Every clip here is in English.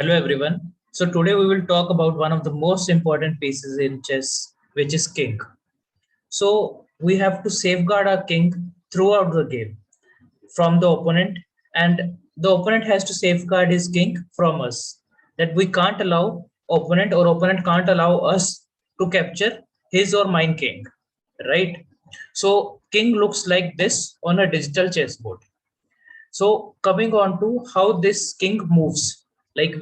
Hello everyone. So today we will talk about one of the most important pieces in chess, which is king. So we have to safeguard our king throughout the game from the opponent, and the opponent has to safeguard his king from us. That we can't allow opponent or opponent can't allow us to capture his or mine king, right? So king looks like this on a digital chessboard. So coming on to how this king moves, like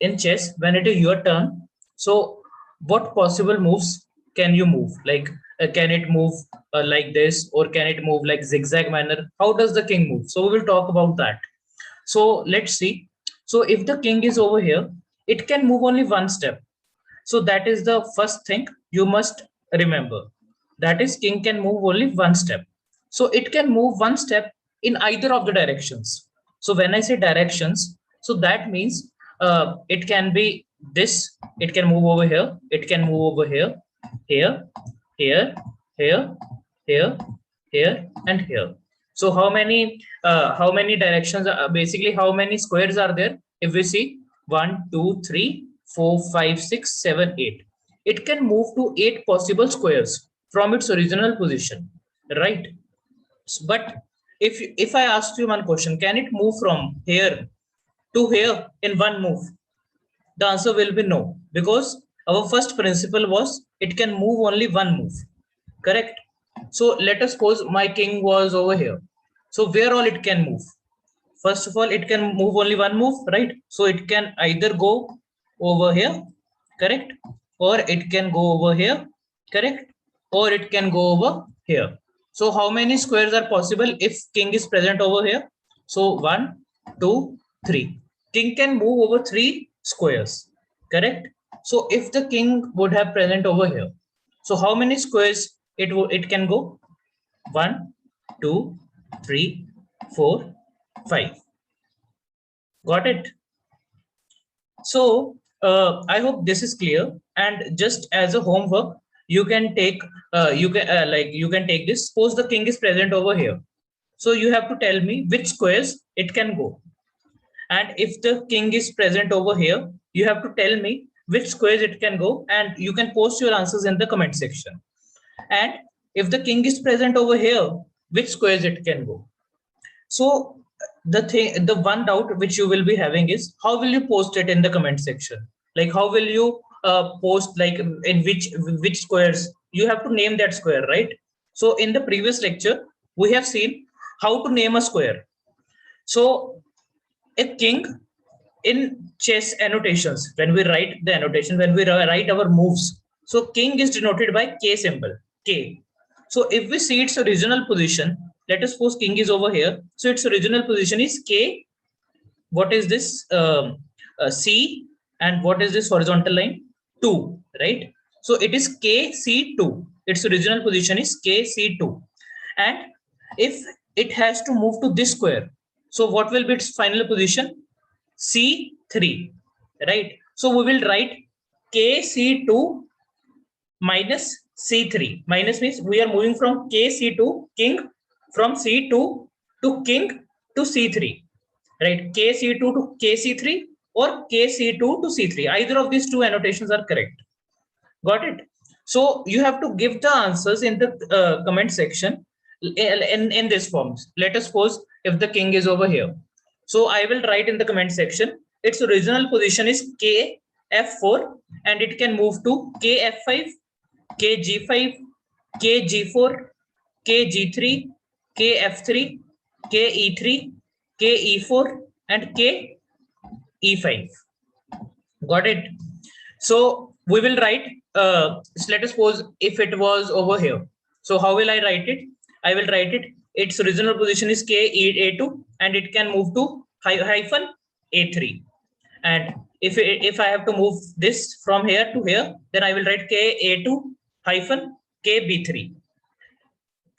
in chess, when it is your turn, so what possible moves can you move? Like can it move like this, or can it move like zigzag manner? How does the king move? So we will talk about that. So let's see. So if the king is over here, it can move only one step. So that is the first thing you must remember. That is, king can move only one step. So it can move one step in either of the directions. So when I say directions, so that means it can be this. It can move over here. It can move over here, here, here, here, here, here, and here. So how many directions? Basically, how many squares are there? If we see 1, 2, 3, 4, 5, 6, 7, 8. It can move to 8 possible squares from its original position, right? But if I ask you one question, can it move from here to here in one move? The answer will be no, because our first principle was it can move only one move, correct? So let us suppose my king was over here. So where all it can move? First of all, it can move only one move, right? So it can either go over here, correct? Or it can go over here, correct? Or it can go over here. So how many squares are possible if king is present over here? So 1, 2, 3. King can move over 3 squares, correct? So if the king would have present over here, so how many squares it can go? 1, 2, 3, 4, 5. Got it? So I hope this is clear. And just as a homework, you can take you can take this. Suppose the king is present over here. So you have to tell me which squares it can go. And if the king is present over here, you have to tell me which squares it can go, and you can post your answers in the comment section. And if the king is present over here, which squares it can go. So the one doubt which you will be having is, how will you post it in the comment section? Like how will you post, like in which squares? You have to name that square, right? So in the previous lecture, we have seen how to name a square. So a king in chess annotations, when we write the annotation, when we write our moves, so king is denoted by K symbol, K. So if we see its original position, let us suppose king is over here. So its original position is K. What is this? C. And what is this horizontal line? 2, right? So it is KC2. Its original position is KC2. And if it has to move to this square, so what will be its final position? C3, right? So we will write KC2 minus C3. Minus means we are moving from KC2, king, from C2 to king to C3, right? KC2 to KC3 or KC2 to C3. Either of these two annotations are correct. Got it? So you have to give the answers in the comment section in this forms. Let us suppose if the king is over here. So I will write in the comment section, its original position is K F4, and it can move to K F5, K G5, K G4, K G3, K F3, K E3, K E4, and K E5. Got it? So we will write, let us suppose if it was over here. So how will I write it? I will write it, its original position is K A2, and it can move to hyphen A3. And if I have to move this from here to here, then I will write K A2 hyphen K B3.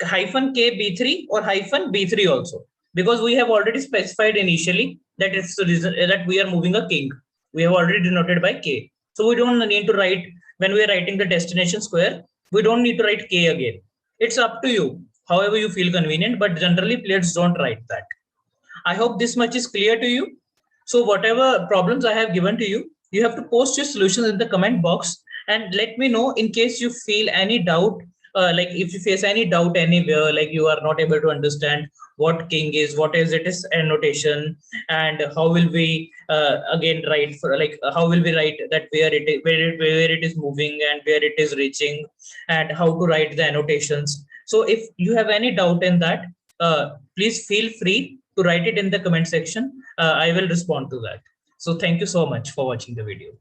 Hyphen K B3 or hyphen B3 also. Because we have already specified initially that it's the reason that we are moving a king. We have already denoted by K. So we don't need to write, when we are writing the destination square, we don't need to write K again. It's up to you, however you feel convenient, but generally players don't write that. I hope this much is clear to you. So whatever problems I have given to you, you have to post your solutions in the comment box and let me know in case you feel any doubt. Like if you face any doubt anywhere, like you are not able to understand what king is, what is it is annotation, and how will we again write for, like how will we write that where it is, where it is moving and where it is reaching, and how to write the annotations. So if you have any doubt in that, please feel free to write it in the comment section. I will respond to that. So thank you so much for watching the video.